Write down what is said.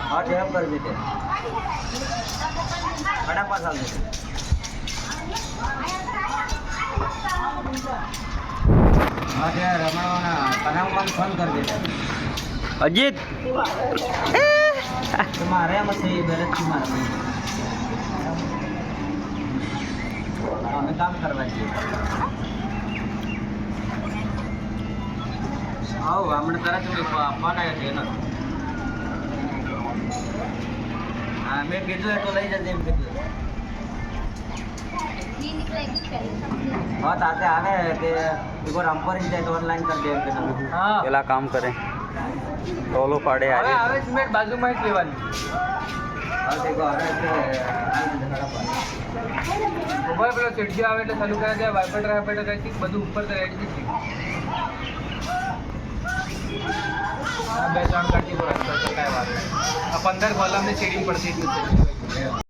हाँ डेम कर देते बड़ा पास आ देते हाँ यार हमारा कनाम कौन फोन कर देते अजीत तुम्हारे मसे मेरे तुम्हारे हमें काम करवा चाहिए आओ हमने तरह तुम्हें फोन आया थे ना हाँ मैं कीधु है तो लई जाते हैं कीधु हाँ ताते आवे के एक बार हम पर ही जाए तो ऑनलाइन कर दे के हाँ પેલા કામ કરે ટોલો પાડે હવે આવે સિમેન્ટ બાજુમાં જ લેવાની હા દેખો હવે કે મોબાઈલ પેલો ચડ્યો આવે એટલે ચાલુ કરે જાય વાઇપર કઈ બધું ઉપર તો રેડી છે આ બે ત્રણ કાઢી પર કાંઈ વાત નહીં આ 15 કોલમની શેડિંગ પડતી જ નથી